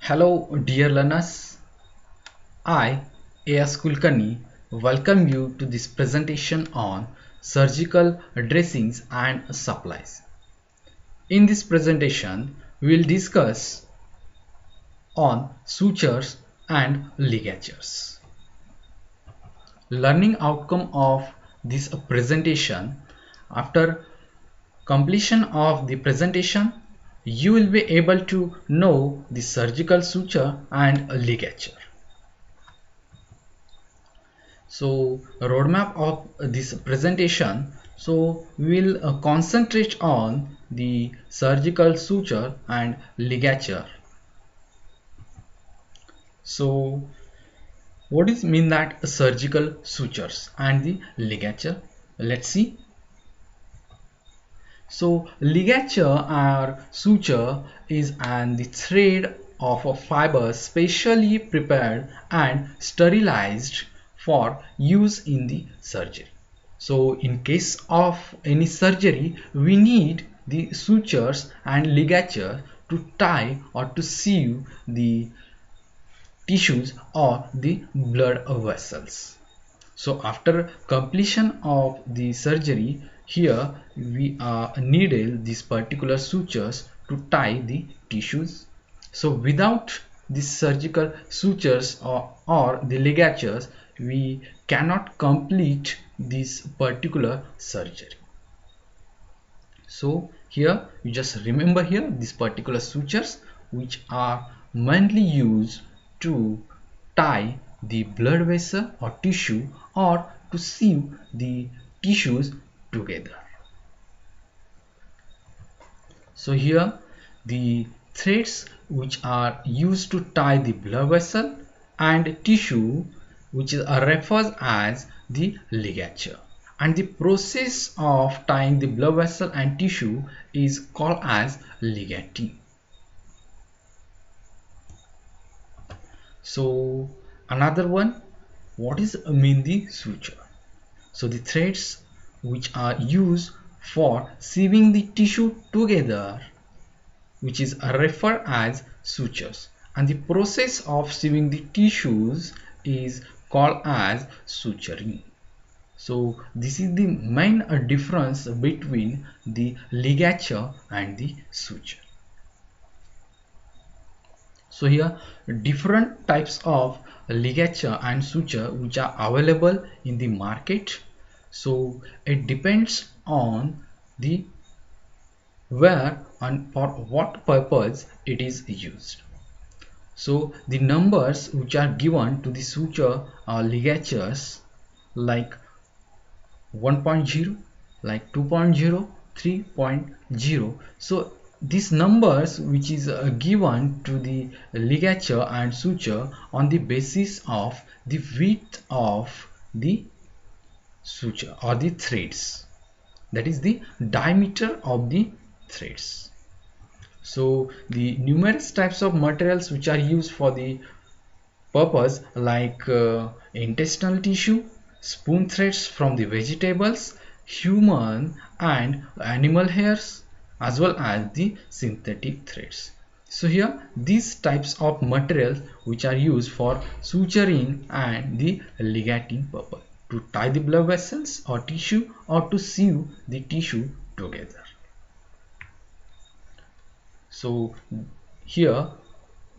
Hello dear learners, I, A.S. Kulkarni, welcome you to this presentation on surgical dressings and supplies. In this presentation, we will discuss on sutures and ligatures. Learning outcome of this presentation: after completion of the presentation, you will be able to know the surgical suture and ligature. So roadmap of this presentation, so we will concentrate on the surgical suture and ligature. So what is mean that surgical sutures and the ligature? Let's see. So ligature or suture is the thread of a fiber specially prepared and sterilized for use in the surgery. So in case of any surgery, we need the sutures and ligature to tie or to sew the tissues or the blood vessels. So after completion of the surgery, here we needed these particular sutures to tie the tissues. So without these surgical sutures or the ligatures, we cannot complete this particular surgery. So here you just remember here these particular sutures which are mainly used to tie the blood vessel or tissue or to sew the tissues together. So here the threads which are used to tie the blood vessel and tissue which are referred as the ligature, and the process of tying the blood vessel and tissue is called as ligating. So another one, what is mean the suture? So the threads which are used for sewing the tissue together, which is referred as sutures, and the process of sewing the tissues is called as suturing. So this is the main difference between the ligature and the suture. So here different types of ligature and suture which are available in the market. So it depends on the where and for what purpose it is used. So the numbers which are given to the suture are ligatures like 1.0, like 2.0, 3.0. So these numbers which is given to the ligature and suture on the basis of the width of the suture or the threads, that is the diameter of the threads. So the numerous types of materials which are used for the purpose like intestinal tissue, spoon threads from the vegetables, human and animal hairs, as well as the synthetic threads. So here these types of materials which are used for suturing and the ligating purpose, to tie the blood vessels or tissue or to sew the tissue together. So here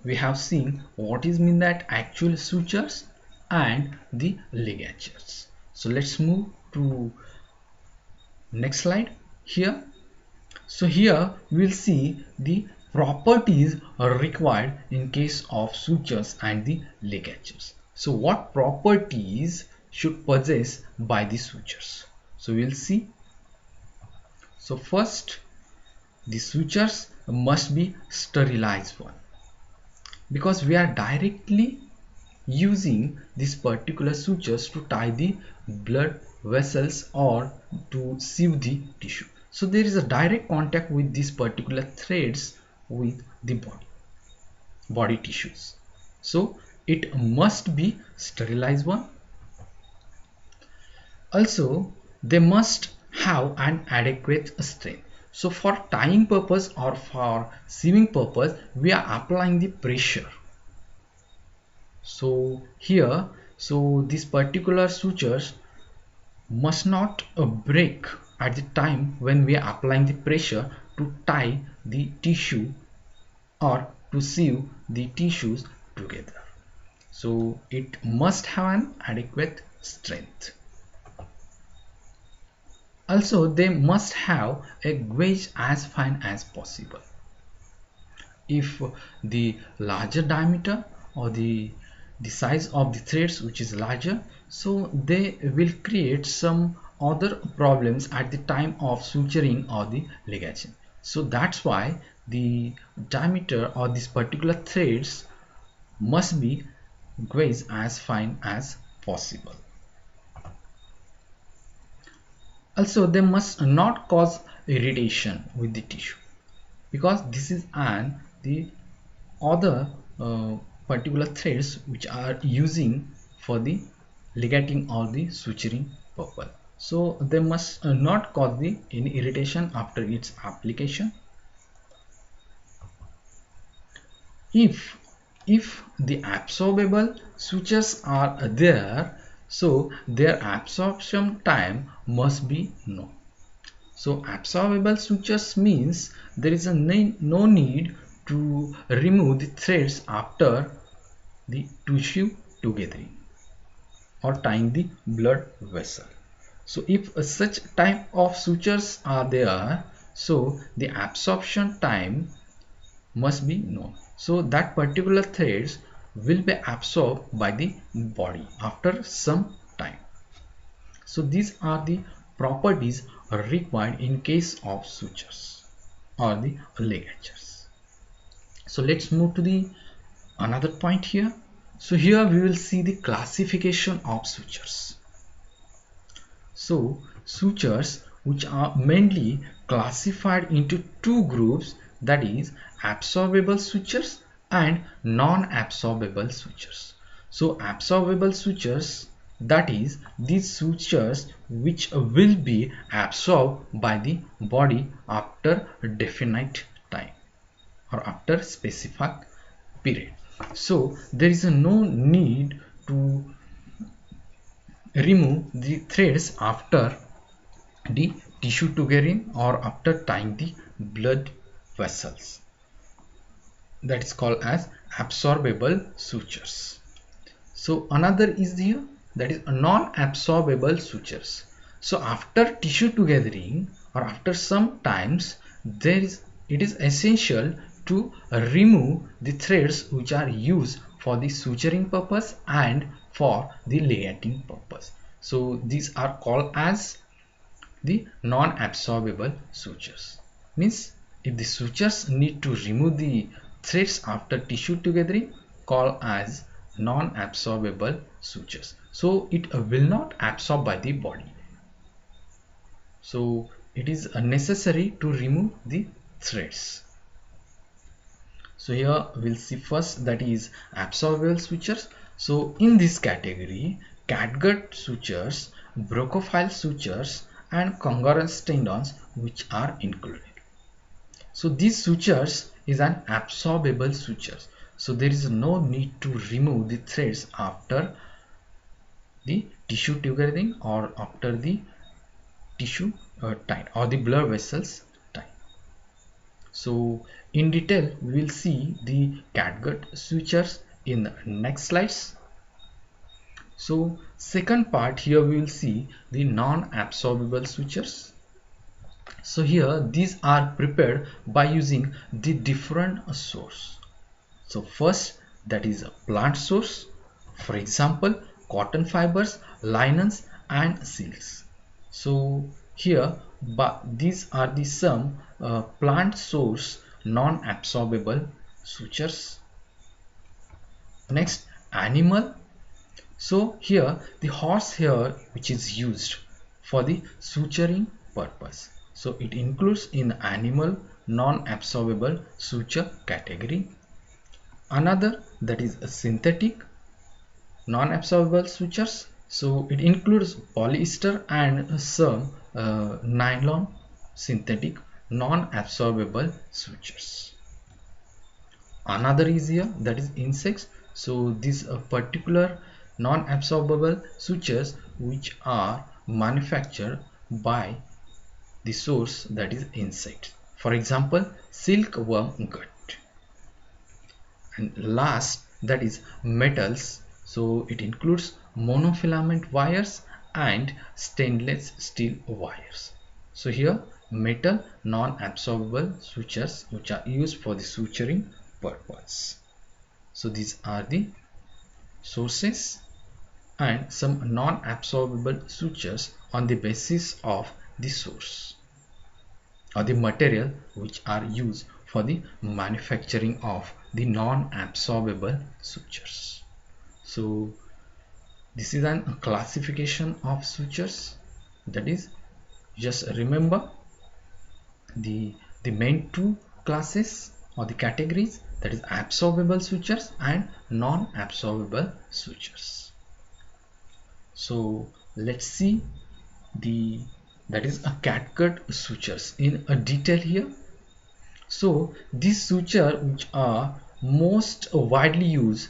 we have seen what is mean that actual sutures and the ligatures. So let's move to next slide here. So here we will see the properties are required in case of sutures and the ligatures. So what properties should possess by the sutures? So we will see. So first, the sutures must be sterilized one, because we are directly using these particular sutures to tie the blood vessels or to sew the tissue. So there is a direct contact with these particular threads with the body tissues. So it must be sterilized one. Also they must have an adequate strength. So for tying purpose or for sewing purpose, we are applying the pressure. So here, so these particular sutures must not break at the time when we are applying the pressure to tie the tissue or to sew the tissues together. So it must have an adequate strength. Also, they must have a gauge as fine as possible. If the larger diameter or the size of the threads which is larger, so they will create some other problems at the time of suturing or the ligation. So that's why the diameter or these particular threads must be gauged as fine as possible. Also, they must not cause irritation with the tissue, because this is an the other particular threads which are using for the ligating or the suturing purpose. So they must not cause the any irritation after its application. if if the absorbable sutures are there, so their absorption time must be known. So absorbable sutures means there is no need to remove the threads after the tissue togethering or tying the blood vessel. So if such type of sutures are there, so the absorption time must be known. So that particular threads will be absorbed by the body after some time. So these are the properties required in case of sutures or the ligatures. So let's move to the another point here. So here we will see the classification of sutures. So sutures which are mainly classified into two groups, that is absorbable sutures and non-absorbable sutures. So absorbable sutures, that is these sutures which will be absorbed by the body after a definite time or after specific period. So there is no need to remove the threads after the tissue togethering or after tying the blood vessels. That is called as absorbable sutures. So another is here, that is non-absorbable sutures. So after tissue togethering or after some times, it is essential to remove the threads which are used for the suturing purpose and for the ligating purpose. So these are called as the non-absorbable sutures. Means if the sutures need to remove the threads after tissue togethering, called as non-absorbable sutures. So it will not absorb by the body. So it is necessary to remove the threads. So here we'll see first, that is absorbable sutures. So in this category, catgut sutures, brocophile sutures and congruence tendons which are included. So these sutures is an absorbable sutures. So there is no need to remove the threads after the tissue togethering or after the tissue tied or the blood vessels tied. So in detail we will see the catgut sutures in the next slides. So second part, here we will see the non-absorbable sutures. So here these are prepared by using the different source. So first, that is a plant source, for example cotton fibers, linens and silks. So here but these are the some plant source non-absorbable sutures. Next, animal. So here the horsehair which is used for the suturing purpose. So it includes in animal non-absorbable suture category. Another, that is a synthetic non-absorbable sutures. So it includes polyester and some nylon synthetic non-absorbable sutures. Another is here, that is insects. So these particular non-absorbable sutures which are manufactured by the source, that is insect. For example, silkworm gut. And last, that is metals. So it includes monofilament wires and stainless steel wires. So here metal non-absorbable sutures which are used for the suturing purpose. So these are the sources and some non-absorbable sutures on the basis of the source or the material which are used for the manufacturing of the non-absorbable sutures. So this is a classification of sutures, that is, just remember the main two classes or the categories, that is absorbable sutures and non-absorbable sutures. So let's see the that is a catgut sutures in a detail here. So these sutures which are most widely used,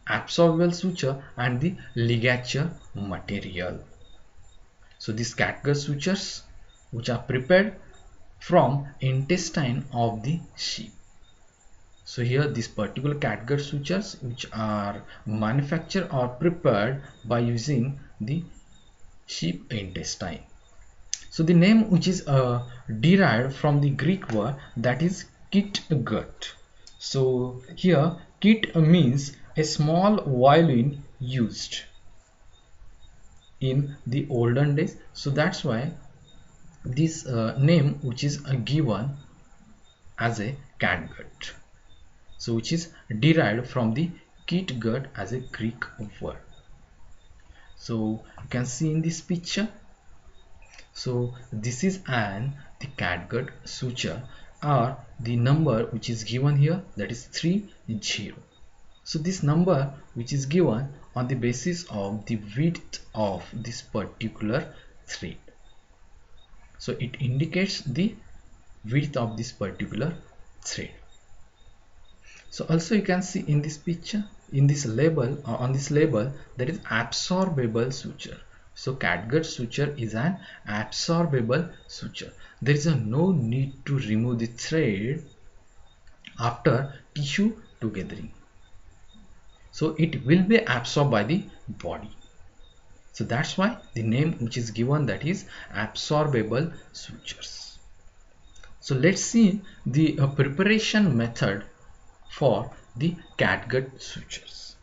absorbable suture and the ligature material. So these catgut sutures which are prepared from intestine of the sheep. So here this particular catgut sutures which are manufactured or prepared by using the sheep intestine. So the name which is derived from the Greek word, that is catgut. So here kit means a small violin used in the olden days. So that's why this name which is given as a catgut. So which is derived from the catgut as a Greek word. So you can see in this picture. So this is the catgut suture or the number which is given here, that is 30. So this number which is given on the basis of the width of this particular thread. So it indicates the width of this particular thread. So also you can see in this picture, in this label or on this label, there is absorbable suture. So catgut suture is an absorbable suture. There is no need to remove the thread after tissue togethering. So it will be absorbed by the body. So that's why the name which is given, that is absorbable sutures. So let's see the preparation method for the catgut sutures.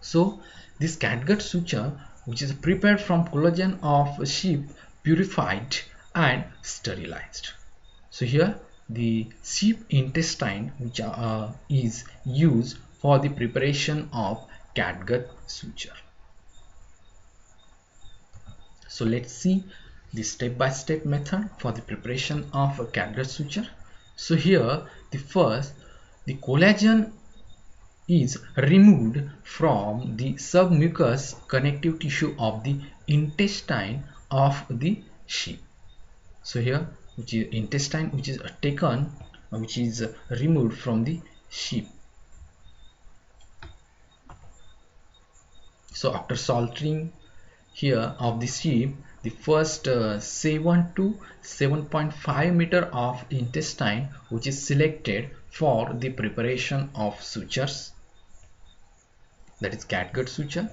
So this catgut suture which is prepared from collagen of sheep, purified and sterilized. So here the sheep intestine which is used for the preparation of catgut suture. So let's see the step-by-step method for the preparation of a catgut suture. So here the collagen is removed from the submucous connective tissue of the intestine of the sheep. So here which is intestine which is taken, which is removed from the sheep. So after salting here of the sheep, the first 7 to 7.5 meter of intestine which is selected for the preparation of sutures, that is catgut suture.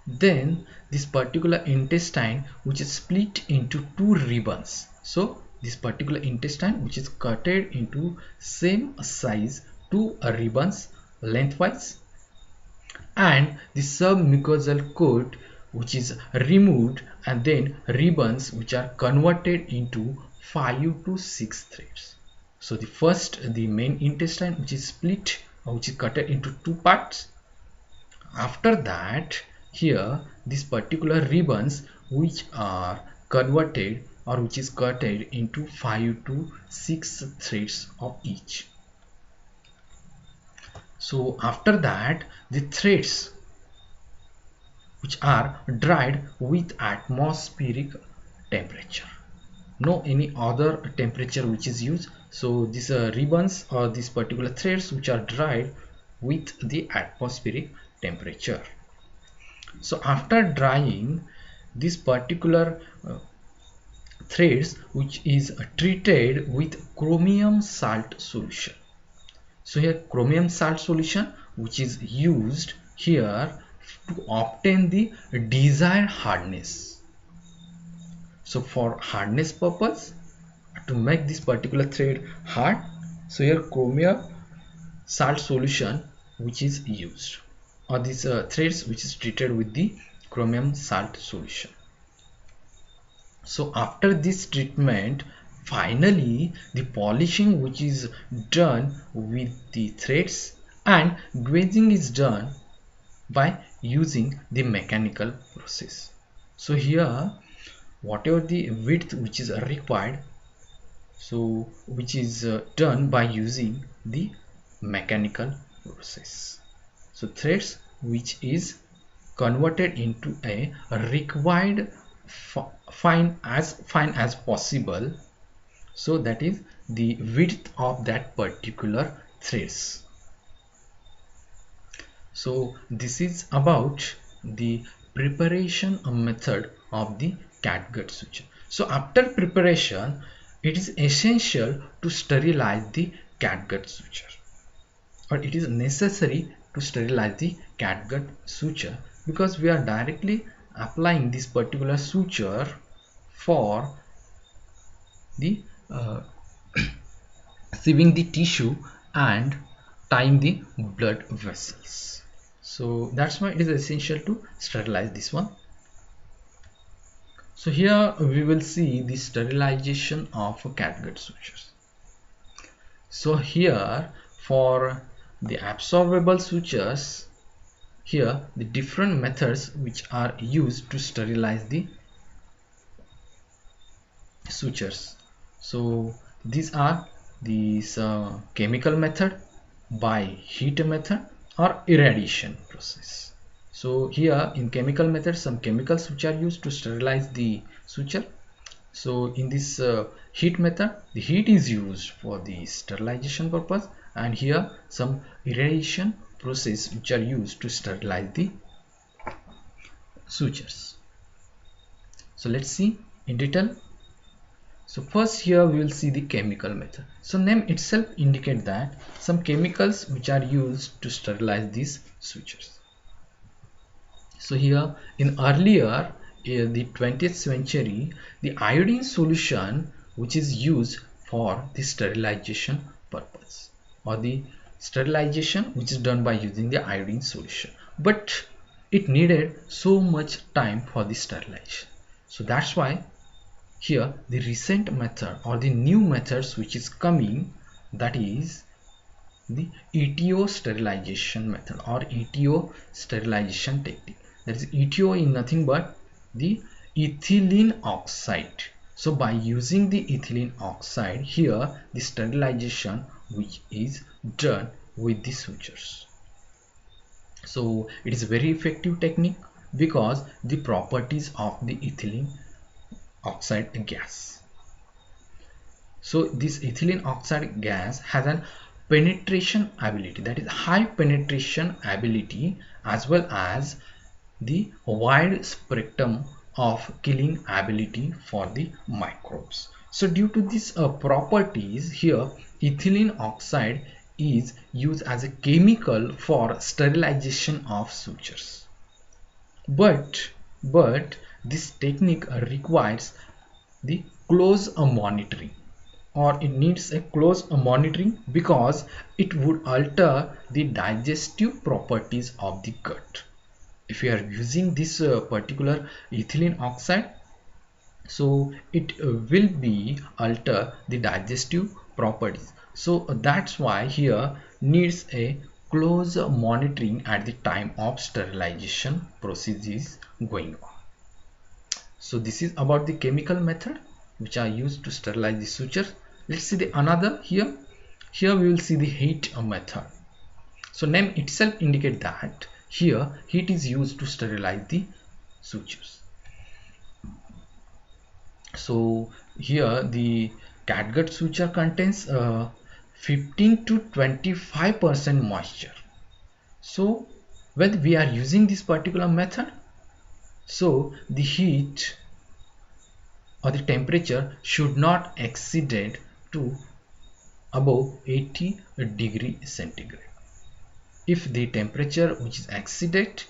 Then this particular intestine which is split into two ribbons. So this particular intestine which is cutted into same size two ribbons lengthwise, and the submucosal coat which is removed, and then ribbons which are converted into 5 to 6 threads. So the main intestine which is split, which is cut into two parts. After that, here these particular ribbons which are converted or which is cutted into 5 to 6 threads of each. So after that, the threads which are dried with atmospheric temperature, no any other temperature which is used. So these ribbons or these particular threads which are dried with the atmospheric temperature. So after drying, this particular threads which is treated with chromium salt solution. So here chromium salt solution which is used here to obtain the desired hardness. So for hardness purpose, to make this particular thread hard, so here chromium salt solution which is used, or these threads which is treated with the chromium salt solution. So after this treatment, finally the polishing which is done with the threads, and glazing is done by using the mechanical process. So here whatever the width which is required, so which is done by using the mechanical process. So threads which is converted into a required fine as possible, so that is the width of that particular threads. So this is about the preparation method of the catgut suture. So after preparation, it is essential to sterilize the catgut suture, or it is necessary to sterilize the catgut suture, because we are directly applying this particular suture for the sieving the tissue and tying the blood vessels. So that's why it is essential to sterilize this one. So here we will see the sterilization of catgut sutures. So here for the absorbable sutures, here the different methods which are used to sterilize the sutures. So these are these chemical method, by heat method, or irradiation process. So here in chemical method, some chemicals which are used to sterilize the suture. So in this heat method, the heat is used for the sterilization purpose, and here some irradiation process which are used to sterilize the sutures. So let's see in detail. So first here we will see the chemical method. So name itself indicate that some chemicals which are used to sterilize these sutures. So here in earlier the 20th century, the iodine solution which is used for the sterilization purpose, or the sterilization which is done by using the iodine solution, but it needed so much time for the sterilization. So that's why here the recent method or the new methods which is coming, that is the ETO sterilization method or ETO sterilization technique. That is, ETO is nothing but the ethylene oxide. So by using the ethylene oxide, here the sterilization which is done with the sutures. So it is a very effective technique because the properties of the ethylene oxide gas. So this ethylene oxide gas has an penetration ability, that is high penetration ability, as well as the wide spectrum of killing ability for the microbes. So due to these properties, here ethylene oxide is used as a chemical for sterilization of sutures. But this technique requires the close monitoring, or it needs a close monitoring, because it would alter the digestive properties of the gut. If you are using this particular ethylene oxide, so it will be alter the digestive properties. So that's why here needs a close monitoring at the time of sterilization process is going on. So this is about the chemical method which are used to sterilize the sutures. Let's see the another here. Here we will see the heat method. So name itself indicate that here heat is used to sterilize the sutures. So here the catgut suture contains 15 to 25% moisture. So when we are using this particular method, so the heat or the temperature should not exceed to above 80 degree centigrade. If the temperature which is exceeded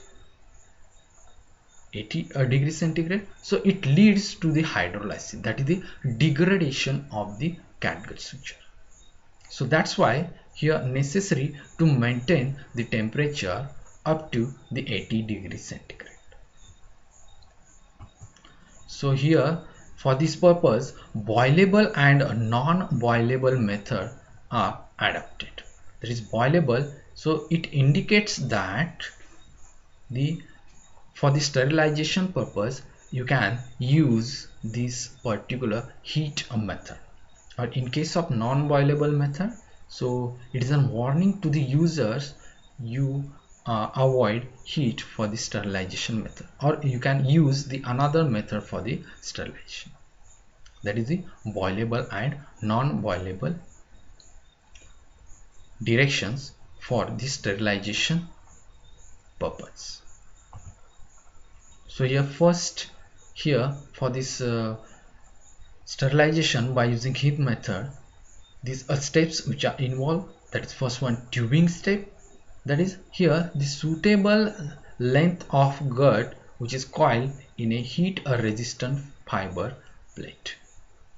80 degree centigrade, so it leads to the hydrolysis, that is the degradation of the catgut suture. So that's why here necessary to maintain the temperature up to the 80 degree centigrade. So here for this purpose boilable and non-boilable method are adopted. That is boilable, so it indicates that for the sterilization purpose you can use this particular heat method. Or in case of non-boilable method, so it is a warning to the users, you avoid heat for the sterilization method, or you can use the another method for the sterilization, that is the boilable and non-boilable directions for the sterilization purpose. So here first, here for this sterilization by using heat method, these are steps which are involved. That is first one, tubing step, that is here the suitable length of gut which is coiled in a heat resistant fiber plate.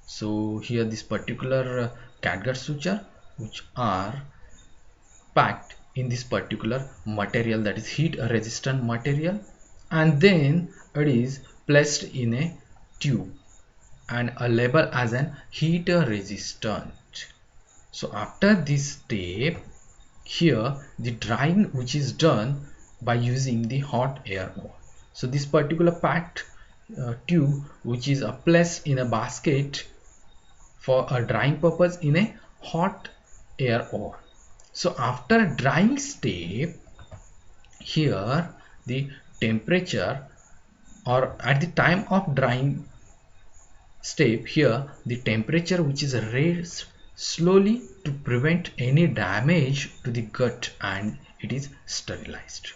So here this particular catgut suture which are packed in this particular material, that is heat resistant material, and then it is placed in a tube and a label as an heat resistant. So after this step, here the drying which is done by using the hot air oven. So this particular packed tube which is placed in a basket for a drying purpose in a hot air oven. So after drying step, here the temperature, or at the time of drying step, here the temperature which is raised slowly to prevent any damage to the gut, and it is sterilized.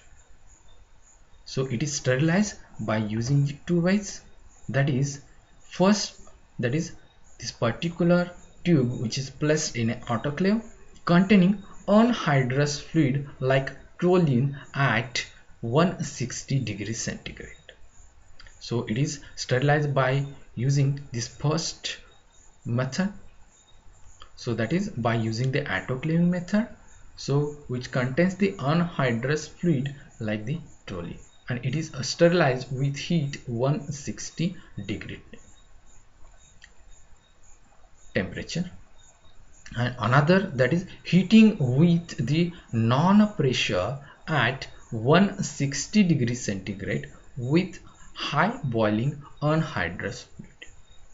So it is sterilized by using the two ways, that is first, that is this particular tube which is placed in an autoclave containing anhydrous fluid like toluene at 160 degrees centigrade. So it is sterilized by using this first method, so that is by using the autoclaving method, so which contains the anhydrous fluid like the toluene, and it is sterilized with heat 160 degree temperature. And another, that is heating with the non-pressure at 160 degrees centigrade with high boiling anhydrous fluid.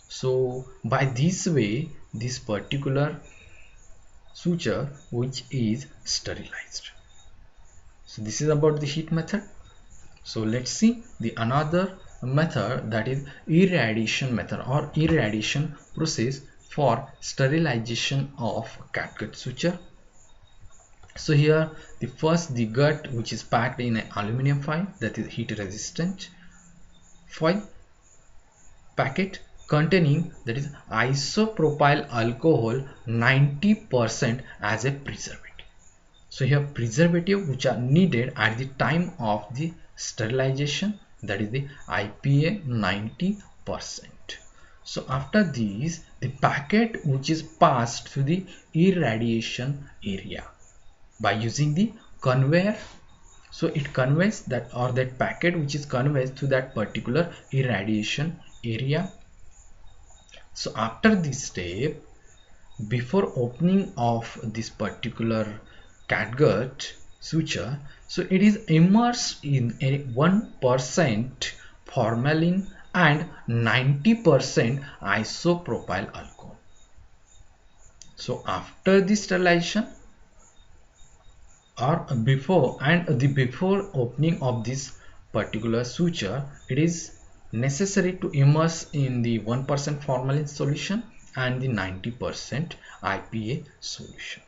So by this way this particular suture which is sterilized. So this is about the heat method. So let's see the another method, that is irradiation method or irradiation process for sterilization of catgut suture. So here the first, the gut which is packed in an aluminum foil, that is heat resistant foil packet containing, that is isopropyl alcohol 90% as a preservative. So here preservative which are needed at the time of the sterilization, that is the IPA 90%. So after this, the packet which is passed to the irradiation area by using the conveyor. So it conveys that, or that packet which is conveyed to that particular irradiation area. So after this step, before opening of this particular catgut suture, so it is immersed in a 1% formalin and 90% isopropyl alcohol. So after the sterilization, or before opening of this particular suture, it is necessary to immerse in the 1% formalin solution and the 90% IPA solution.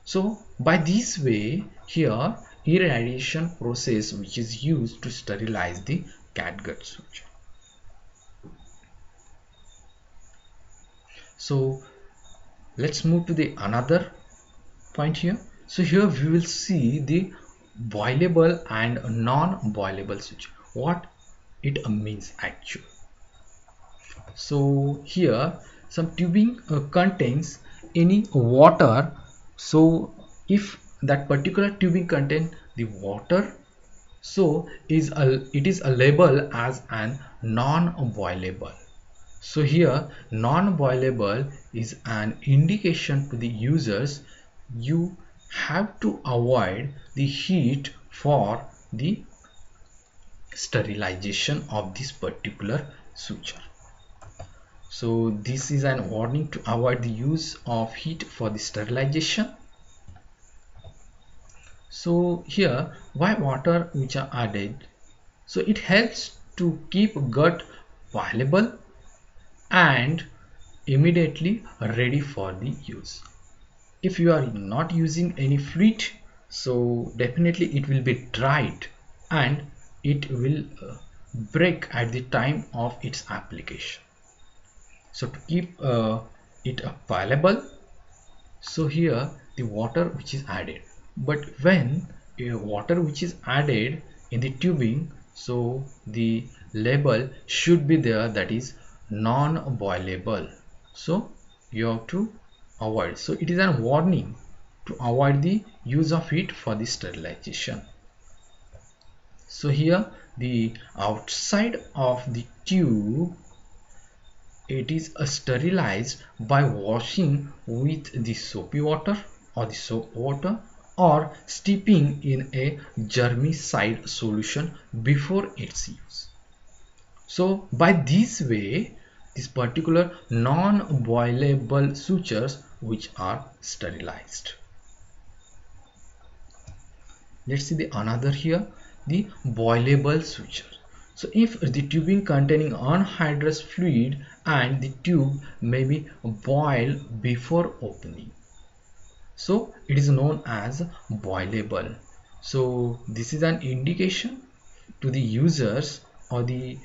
So by this way, here irradiation process which is used to sterilize the catgut suture. So let's move to the another point here. So here we will see the boilable and non-boilable suture, what it means actually. So here some tubing contains any water. So if that particular tubing contains the water, so it is a label as an non-boilable. So here non-boilable is an indication to the users you have to avoid the heat for the sterilization of this particular suture. So this is an warning to avoid the use of heat for the sterilization. So here why water which are added? So it helps to keep gut viable and immediately ready for the use. If you are not using any fluid, so definitely it will be dried and it will break at the time of its application. So to keep it viable, so here the water which is added, but when water which is added in the tubing, so the label should be there, that is non-boilable. So you have to avoid. So it is a warning to avoid the use of it for the sterilization. So here the outside of the tube, it is sterilized by washing with the soapy water or the soap water or steeping in a germicide solution before its use. So by this way, this particular non-boilable sutures which are sterilized. Let's see the another here, the boilable suture. So if the tubing containing anhydrous fluid and the tube may be boiled before opening, so it is known as boilable. So this is an indication to the users or the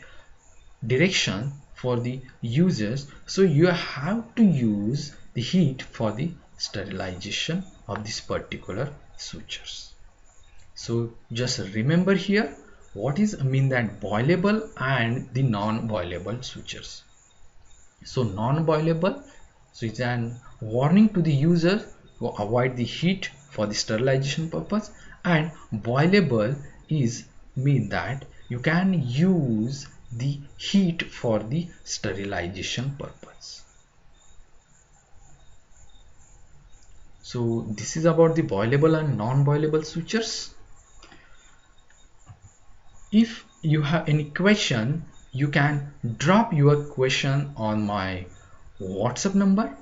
direction for the users. So you have to use the heat for the sterilization of this particular sutures. So just remember here what is mean that boilable and the non-boilable sutures. So non-boilable, so it's an warning to the user to avoid the heat for the sterilization purpose, and boilable is mean that you can use the heat for the sterilization purpose. So this is about the boilable and non-boilable sutures. If you have any question, you can drop your question on my WhatsApp number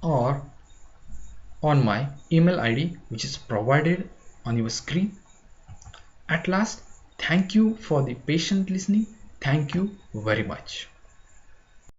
or on my email ID which is provided on your screen. At last, thank you for the patient listening. Thank you very much.